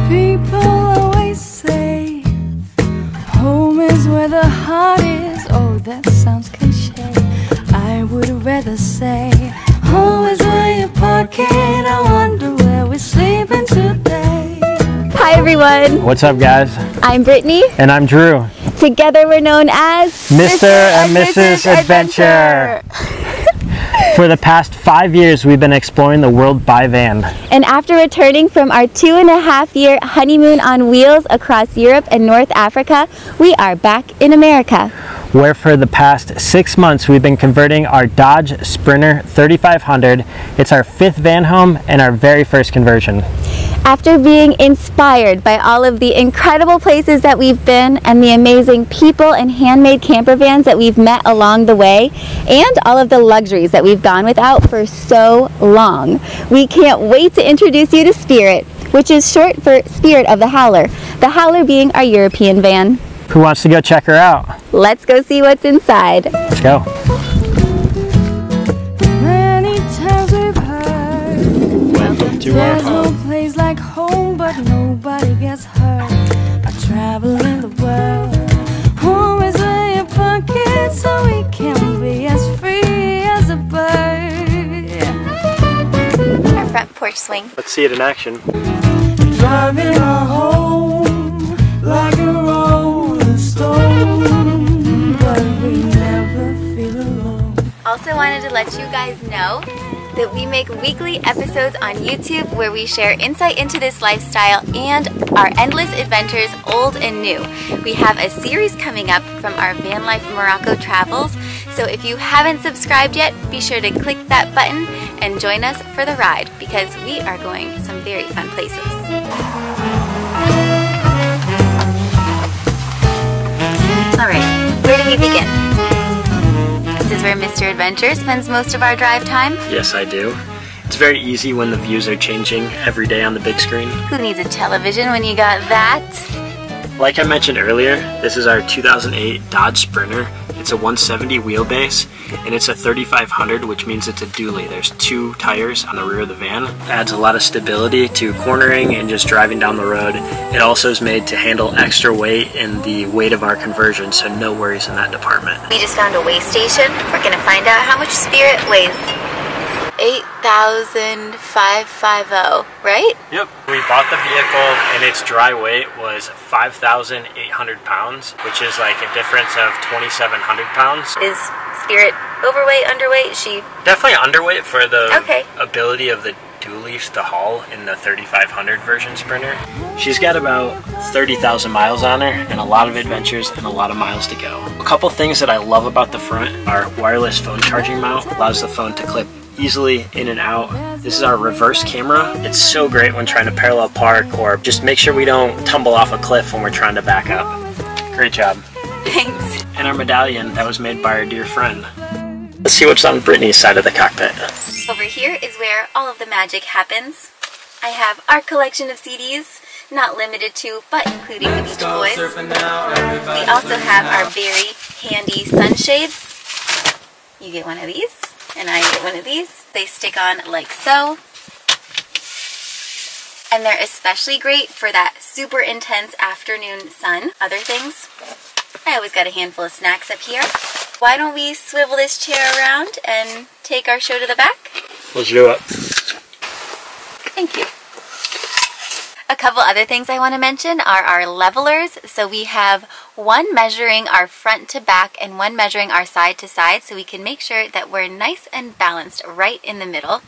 People always say home is where the heart is. Oh, that sounds cliche. I would rather say home is where you park it. I wonder where we're sleeping today. Hi everyone. What's up, guys? I'm Brittany. And I'm Drew. Together we're known as Mr. and Mrs. Adventure. For the past 5 years, we've been exploring the world by van. And after returning from our 2.5-year honeymoon on wheels across Europe and North Africa, we are back in America, Where for the past 6 months, we've been converting our Dodge Sprinter 3500. It's our 5th van home and our very first conversion. After being inspired by all of the incredible places that we've been and the amazing people and handmade camper vans that we've met along the way, and all of the luxuries that we've gone without for so long, we can't wait to introduce you to Spirit, which is short for Spirit of the Howler being our European van. Who wants to go check her out? Let's go see what's inside. Let's go. Many times we've heard Welcome to our there's no home. place like home, but nobody gets hurt by traveling the world. Home is where you park it, so we can be as free as a bird. Our front porch swing. Let's see it in action. Driving our home like a rolling stone, but we never feel alone. Also wanted to let you guys know that we make weekly episodes on YouTube where we share insight into this lifestyle and our endless adventures, old and new. We have a series coming up from our van life Morocco travels, so if you haven't subscribed yet, be sure to click that button and join us for the ride, because we are going some very fun places. Alright, where do we begin? This is where Mr. Adventure spends most of our drive time. Yes, I do. It's very easy when the views are changing every day on the big screen. Who needs a television when you got that? Like I mentioned earlier, this is our 2008 Dodge Sprinter. It's a 170 wheelbase, and it's a 3500, which means it's a dually. There's 2 tires on the rear of the van. It adds a lot of stability to cornering and just driving down the road. It also is made to handle extra weight and the weight of our conversion, so no worries in that department. We just found a weigh station. We're gonna find out how much Spirit weighs. 8,550, right? Yep. We bought the vehicle and its dry weight was 5,800 pounds, which is like a difference of 2,700 pounds. Is Spirit overweight, underweight? She Definitely underweight for the Okay. ability of the dualies to haul in the 3500 version Sprinter. She's got about 30,000 miles on her and a lot of adventures and a lot of miles to go. A couple things that I love about the front are wireless phone charging mount. Allows the phone to clip easily in and out. This is our reverse camera. It's so great when trying to parallel park or just make sure we don't tumble off a cliff when we're trying to back up. Great job. Thanks. And our medallion that was made by our dear friend. Let's see what's on Brittany's side of the cockpit. Over here is where all of the magic happens. I have our collection of CDs, not limited to, but including the Beach Boys. We also have our very handy sunshades. You get one of these, and I get one of these. They stick on like so. And they're especially great for that super intense afternoon sun. Other things, I always got a handful of snacks up here. Why don't we swivel this chair around and take our show to the back? Let's do it. Thank you. A couple other things I want to mention are our levelers. So we have one measuring our front to back and one measuring our side to side, so we can make sure that we're nice and balanced right in the middle.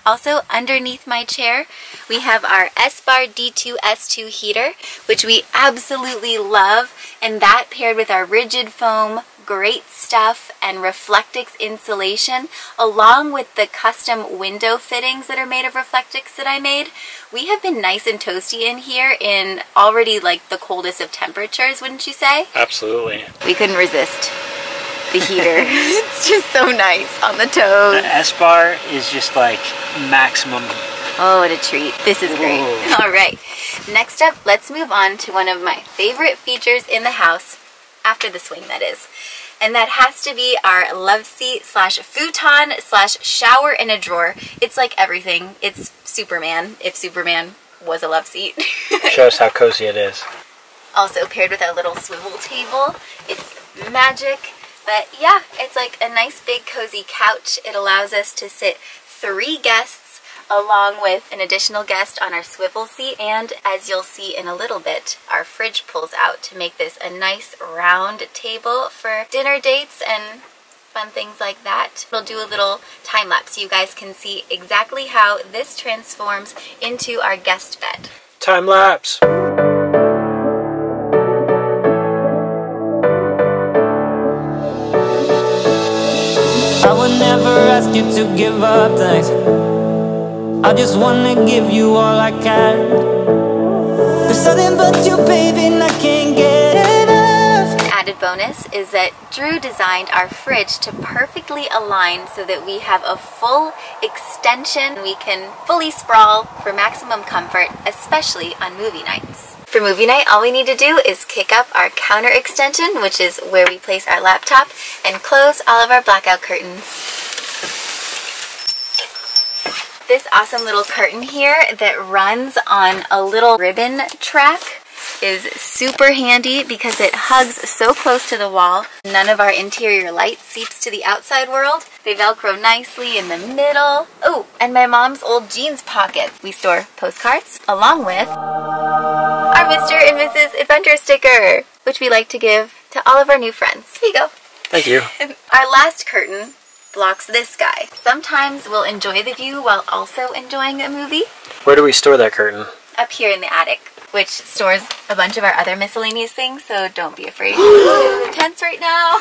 Also, underneath my chair, we have our S-Bar D2S2 heater, which we absolutely love, and that paired with our rigid foam, great stuff, and Reflectix insulation, along with the custom window fittings that are made of Reflectix that I made. We have been nice and toasty in here in already like the coldest of temperatures, wouldn't you say? Absolutely. We couldn't resist the heater. It's just so nice on the toes. The S-Bar is just like maximum. Oh, what a treat. This is great. All right. Next up, let's move on to one of my favorite features in the house, after the swing that is. And that has to be our Loveseat / futon / shower in a drawer. It's like everything. It's Superman, if Superman was a love seat. Show us how cozy it is. Also paired with our little swivel table. It's magic. But yeah, it's like a nice big cozy couch. It allows us to sit 3 guests along with an additional guest on our swivel seat. And as you'll see in a little bit, our fridge pulls out to make this a nice round table for dinner dates and fun things like that. We'll do a little time lapse so you guys can see exactly how this transforms into our guest bed. Time lapse. I would never ask you to give up things. I just wanna give you all I can. There's nothing but you, baby, and I can't get enough. An added bonus is that Drew designed our fridge to perfectly align so that we have a full extension. We can fully sprawl for maximum comfort, especially on movie nights. For movie night, all we need to do is kick up our counter extension, which is where we place our laptop, and close all of our blackout curtains. This awesome little curtain here that runs on a little ribbon track is super handy because it hugs so close to the wall. None of our interior light seeps to the outside world. They Velcro nicely in the middle. Oh, and my mom's old jeans pockets. We store postcards along with our Mr. and Mrs. Adventure sticker, which we like to give to all of our new friends. Here you go. Thank you. Our last curtain blocks this guy. Sometimes we'll enjoy the view while also enjoying a movie. Where do we store that curtain? Up here in the attic, which stores a bunch of our other miscellaneous things, so don't be afraid. It's intense right now.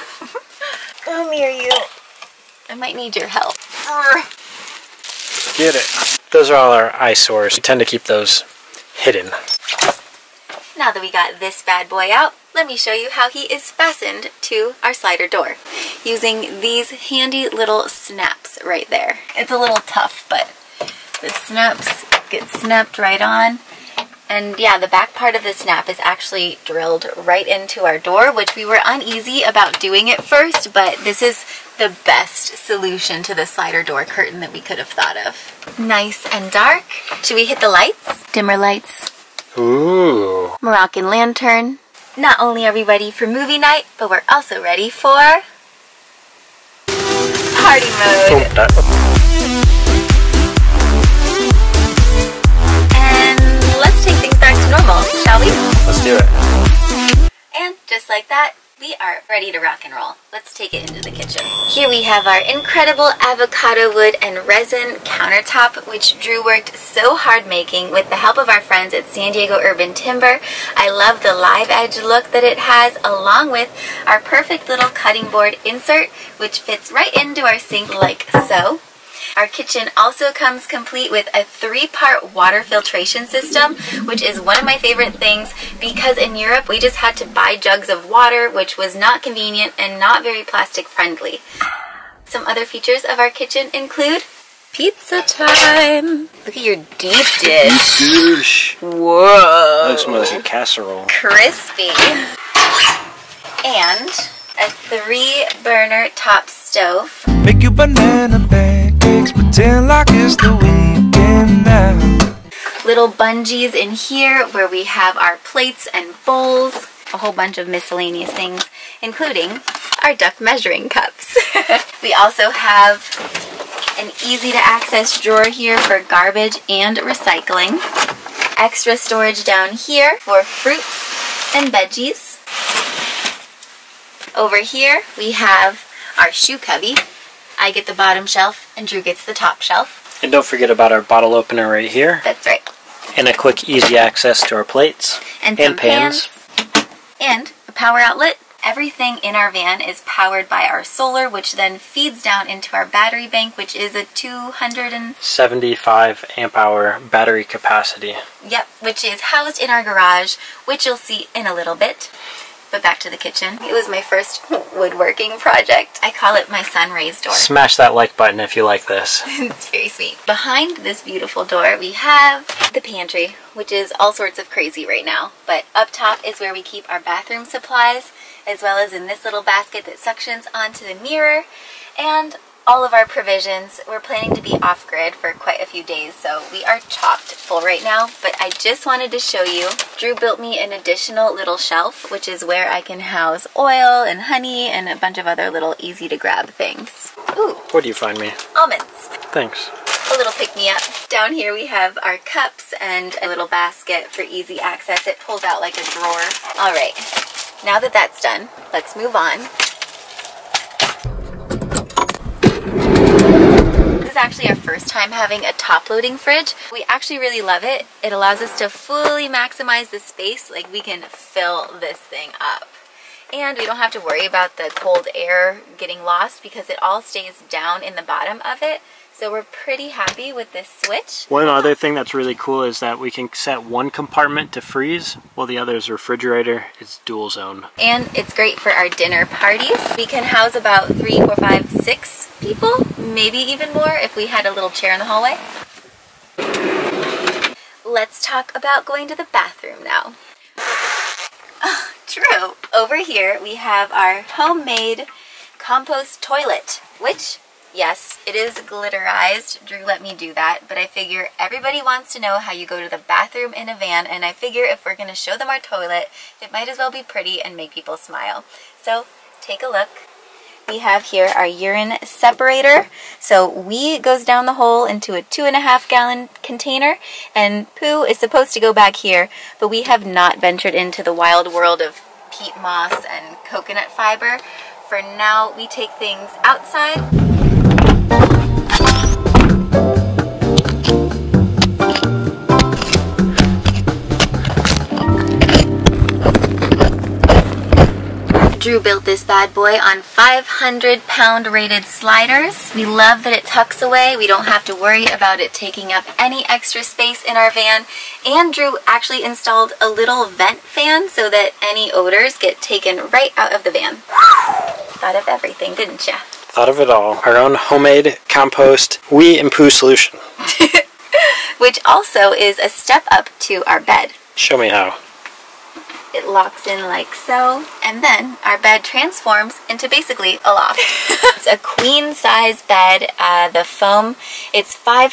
Come here, you. I might need your help. Get it. Those are all our eyesores. We tend to keep those hidden. Now that we got this bad boy out, let me show you how he is fastened to our slider door using these handy little snaps right there. It's a little tough, but the snaps get snapped right on. And yeah, the back part of the snap is actually drilled right into our door, which we were uneasy about doing at first, but this is the best solution to the slider door curtain that we could have thought of. Nice and dark. Should we hit the lights? Dimmer lights. Ooh. Moroccan lantern. Not only are we ready for movie night, but we're also ready for party mode. And let's take things back to normal, shall we? Let's do it. And just like that, we are ready to rock and roll. Let's take it into the kitchen. Here we have our incredible avocado wood and resin countertop, which Drew worked so hard making with the help of our friends at San Diego Urban Timber. I love the live edge look that it has, along with our perfect little cutting board insert, which fits right into our sink like so. Our kitchen also comes complete with a 3-part water filtration system, which is one of my favorite things because in Europe we just had to buy jugs of water, which was not convenient and not very plastic friendly. Some other features of our kitchen include pizza time. Look at your deep dish. Dish. Whoa. Looks more like a casserole. Crispy. And a 3-burner top stove. Make you banana pancakes, pretend like it's the weekend now. Little bungees in here where we have our plates and bowls, a whole bunch of miscellaneous things, including our duck measuring cups. We also have an easy to access drawer here for garbage and recycling. Extra storage down here for fruits and veggies. Over here we have our shoe cubby. I get the bottom shelf and Drew gets the top shelf. And don't forget about our bottle opener right here. That's right. And a quick, easy access to our plates And some pans. And a power outlet. Everything in our van is powered by our solar, which then feeds down into our battery bank, which is a 75 amp hour battery capacity. Yep, which is housed in our garage, which you'll see in a little bit. But back to the kitchen. It was my first woodworking project. I call it my sun rays door. Smash that like button if you like this. It's very sweet. Behind this beautiful door, we have the pantry, which is all sorts of crazy right now. But up top is where we keep our bathroom supplies, as well as in this little basket that suctions onto the mirror. And all of our provisions. We're planning to be off-grid for quite a few days, so we are chocked full right now, but I just wanted to show you. Drew built me an additional little shelf, which is where I can house oil and honey and a bunch of other little easy-to-grab things. Ooh. What do you find me? Almonds. Thanks. A little pick-me-up. Down here we have our cups and a little basket for easy access. It pulls out like a drawer. All right, now that that's done, let's move on. This is actually our first time having a top-loading fridge. We actually really love it. It allows us to fully maximize the space. Like, we can fill this thing up. And we don't have to worry about the cold air getting lost because it all stays down in the bottom of it. So we're pretty happy with this switch. One other thing that's really cool is that we can set one compartment to freeze while the other is refrigerator. It's dual zone. And it's great for our dinner parties. We can house about 3, 4, 5, 6 people, maybe even more if we had a little chair in the hallway. Let's talk about going to the bathroom now. Oh, true. Over here we have our homemade compost toilet, which, yes, it is glitterized. Drew let me do that, but I figure everybody wants to know how you go to the bathroom in a van, and I figure if we're going to show them our toilet, it might as well be pretty and make people smile. So take a look. We have here our urine separator. So wee goes down the hole into a 2.5 gallon container, and poo is supposed to go back here, but we have not ventured into the wild world of peat moss and coconut fiber. For now, we take things outside. Drew built this bad boy on 500-pound rated sliders. We love that it tucks away. We don't have to worry about it taking up any extra space in our van. And Drew actually installed a little vent fan so that any odors get taken right out of the van. Thought of everything, didn't ya? Thought of it all. Our own homemade compost wee and poo solution. Which also is a step up to our bed. Show me how. It locks in like so, and then our bed transforms into basically a loft. It's a queen size bed. The foam, it's 5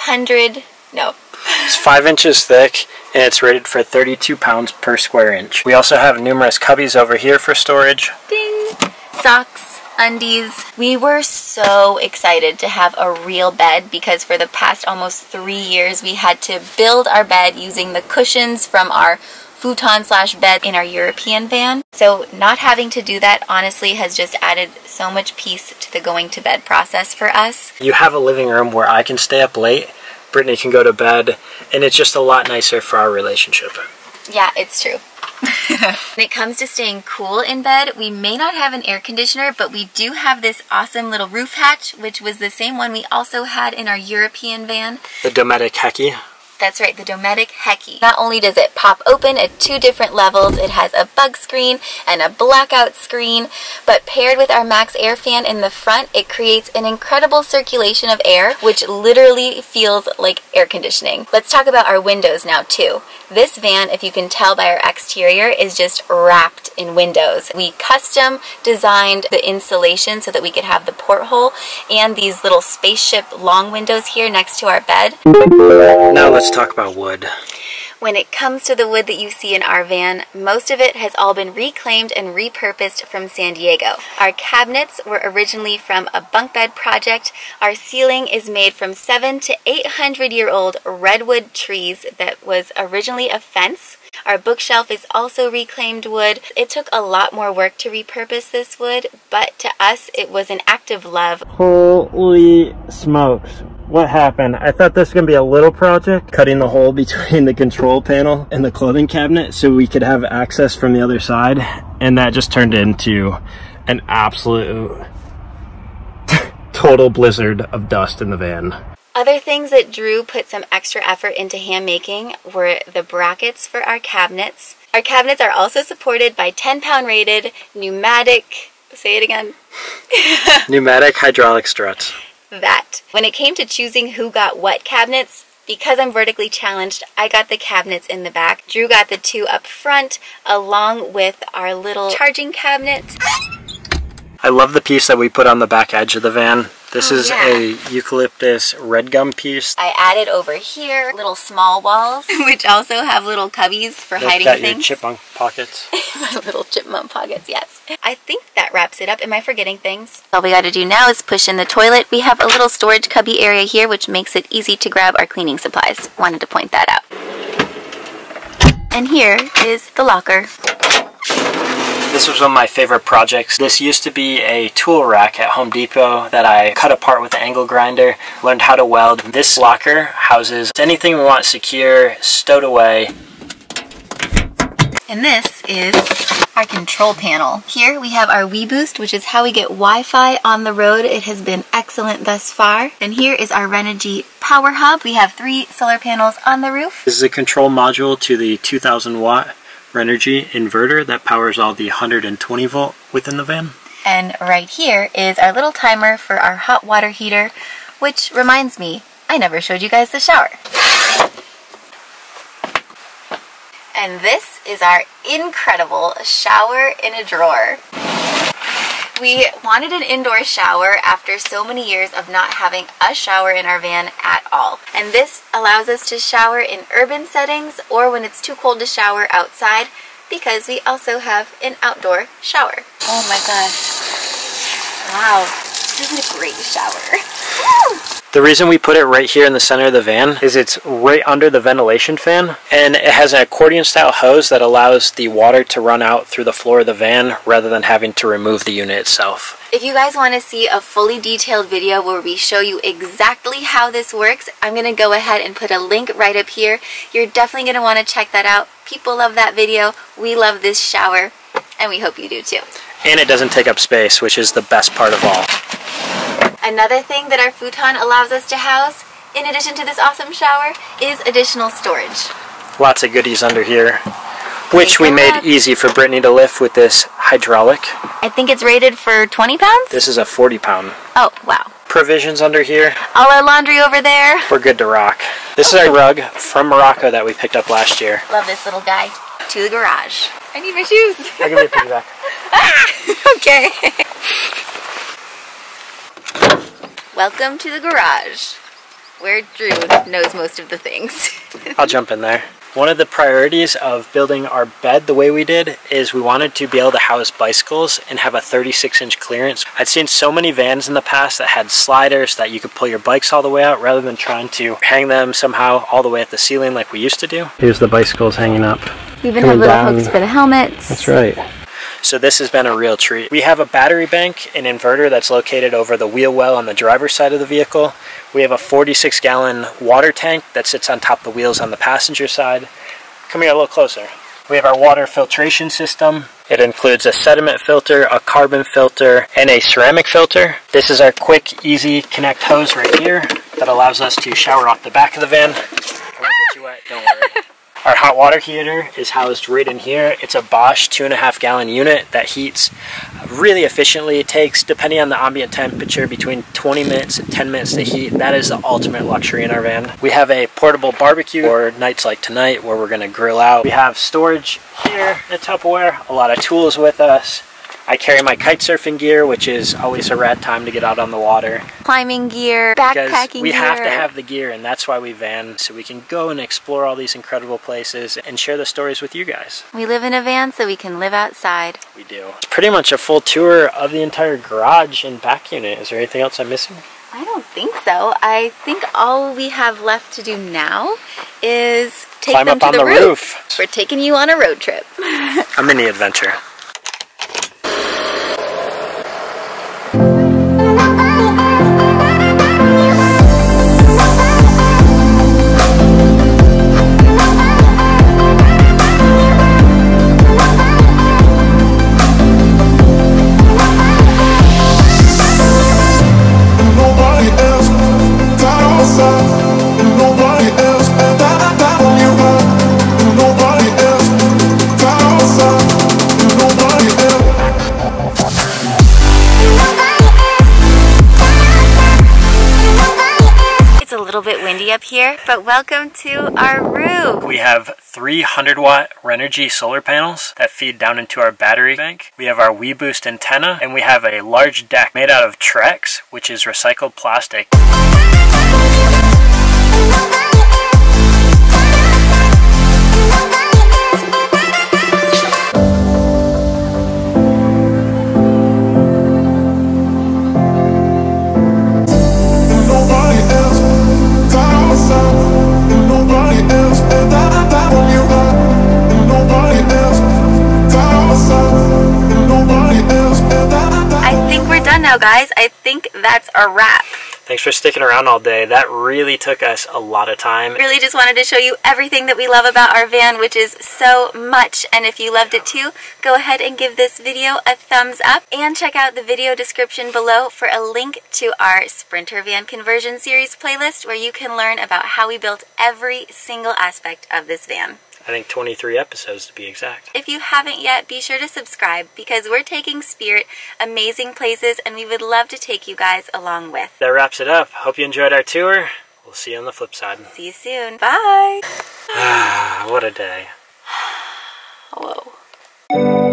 inches thick, and it's rated for 32 pounds per square inch. We also have numerous cubbies over here for storage. Ding! Socks, undies. We were so excited to have a real bed because for the past almost 3 years we had to build our bed using the cushions from our futon/bed in our European van. So not having to do that honestly has just added so much peace to the going to bed process for us. You have a living room where I can stay up late, Brittany can go to bed, and it's just a lot nicer for our relationship. Yeah, it's true. When it comes to staying cool in bed, we may not have an air conditioner, but we do have this awesome little roof hatch, which was the same one we also had in our European van. The Dometic Hecky. That's right, the Dometic Hecky. Not only does it pop open at 2 different levels, it has a bug screen and a blackout screen, but paired with our Max Air fan in the front, it creates an incredible circulation of air, which literally feels like air conditioning. Let's talk about our windows now too. This van, if you can tell by our exterior, is just wrapped in windows. We custom designed the insulation so that we could have the porthole and these little spaceship long windows here next to our bed. Now let's talk about wood. When it comes to the wood that you see in our van, most of it has all been reclaimed and repurposed from San Diego. Our cabinets were originally from a bunk bed project. Our ceiling is made from 700 to 800-year-old redwood trees that was originally a fence. Our bookshelf is also reclaimed wood. It took a lot more work to repurpose this wood, but to us it was an act of love. Holy smokes. What happened? I thought this was going to be a little project, cutting the hole between the control panel and the clothing cabinet so we could have access from the other side, and that just turned into an absolute total blizzard of dust in the van. Other things that Drew put some extra effort into hand making were the brackets for our cabinets. Our cabinets are also supported by 10-pound rated pneumatic, say it again, Pneumatic hydraulic struts. That. When it came to choosing who got what cabinets, because I'm vertically challenged, I got the cabinets in the back. Drew got the 2 up front, along with our little charging cabinet. I love the piece that we put on the back edge of the van. This is a eucalyptus red gum piece. I added over here little small walls, which also have little cubbies for hiding got things. Your chipmunk pockets. My little chipmunk pockets, yes. I think that wraps it up. Am I forgetting things? All we gotta do now is push in the toilet. We have a little storage cubby area here, which makes it easy to grab our cleaning supplies. Wanted to point that out. And here is the locker. This was one of my favorite projects. This used to be a tool rack at Home Depot that I cut apart with the angle grinder, learned how to weld. This locker houses anything we want secure, stowed away. And this is our control panel. Here we have our WeBoost, which is how we get Wi-Fi on the road. It has been excellent thus far. And here is our Renogy power hub. We have 3 solar panels on the roof. This is a control module to the 2000 watt Renogy inverter that powers all the 120 volt within the van. And right here is our little timer for our hot water heater, which reminds me, I never showed you guys the shower. And this is our incredible shower in a drawer. We wanted an indoor shower after so many years of not having a shower in our van at all. And this allows us to shower in urban settings or when it's too cold to shower outside, because we also have an outdoor shower. Oh my gosh. Wow, this is a great shower. The reason we put it right here in the center of the van is it's right under the ventilation fan, and it has an accordion style hose that allows the water to run out through the floor of the van rather than having to remove the unit itself. If you guys want to see a fully detailed video where we show you exactly how this works, I'm going to go ahead and put a link right up here. You're definitely going to want to check that out. People love that video. We love this shower, and we hope you do too. And it doesn't take up space, which is the best part of all. Another thing that our futon allows us to house, in addition to this awesome shower, is additional storage. Lots of goodies under here, which we made easy for Brittany to lift with this hydraulic. I think it's rated for 20 pounds? This is a 40 pound. Oh, wow. Provisions under here. All our laundry over there. We're good to rock. This is our rug from Morocco that we picked up last year. Love this little guy. To the garage. I need my shoes. I'll give you a piggyback. Okay. Welcome to the garage, where Drew knows most of the things. I'll jump in there. One of the priorities of building our bed the way we did is we wanted to be able to house bicycles and have a 36-inch clearance. I'd seen so many vans in the past that had sliders that you could pull your bikes all the way out rather than trying to hang them somehow all the way at the ceiling like we used to do. Here's the bicycles hanging up. We even have little hooks for the helmets. That's right. So this has been a real treat. We have a battery bank and inverter that's located over the wheel well on the driver's side of the vehicle. We have a 46-gallon water tank that sits on top of the wheels on the passenger side. Come here a little closer. We have our water filtration system. It includes a sediment filter, a carbon filter, and a ceramic filter. This is our quick, easy connect hose right here that allows us to shower off the back of the van. I won't get you wet, don't worry. Our hot water heater is housed right in here. It's a Bosch 2.5 gallon unit that heats really efficiently. It takes, depending on the ambient temperature, between 20 minutes and 10 minutes to heat. That is the ultimate luxury in our van. We have a portable barbecue for nights like tonight where we're gonna grill out. We have storage here at Tupperware, a lot of tools with us. I carry my kite surfing gear, which is always a rad time to get out on the water. Climbing gear, backpacking gear. We have to have the gear, and that's why we van, so we can go and explore all these incredible places and share the stories with you guys. We live in a van so we can live outside. We do. It's pretty much a full tour of the entire garage and back unit. Is there anything else I'm missing? I don't think so. I think all we have left to do now is take them to the roof. We're taking you on a road trip. A mini adventure. Nobody else, welcome to our roof. We have 300-watt Renogy solar panels that feed down into our battery bank. We have our WeBoost antenna, and we have a large deck made out of Trex, which is recycled plastic. Now guys, I think that's a wrap. Thanks for sticking around all day. That really took us a lot of time. Really just wanted to show you everything that we love about our van, which is so much. And if you loved it too, go ahead and give this video a thumbs up and check out the video description below for a link to our Sprinter Van Conversion Series playlist where you can learn about how we built every single aspect of this van. I think 23 episodes to be exact. If you haven't yet, be sure to subscribe because we're taking Spirit amazing places and we would love to take you guys along with. That wraps it up. Hope you enjoyed our tour. We'll see you on the flip side. See you soon. Bye. What a day. Whoa.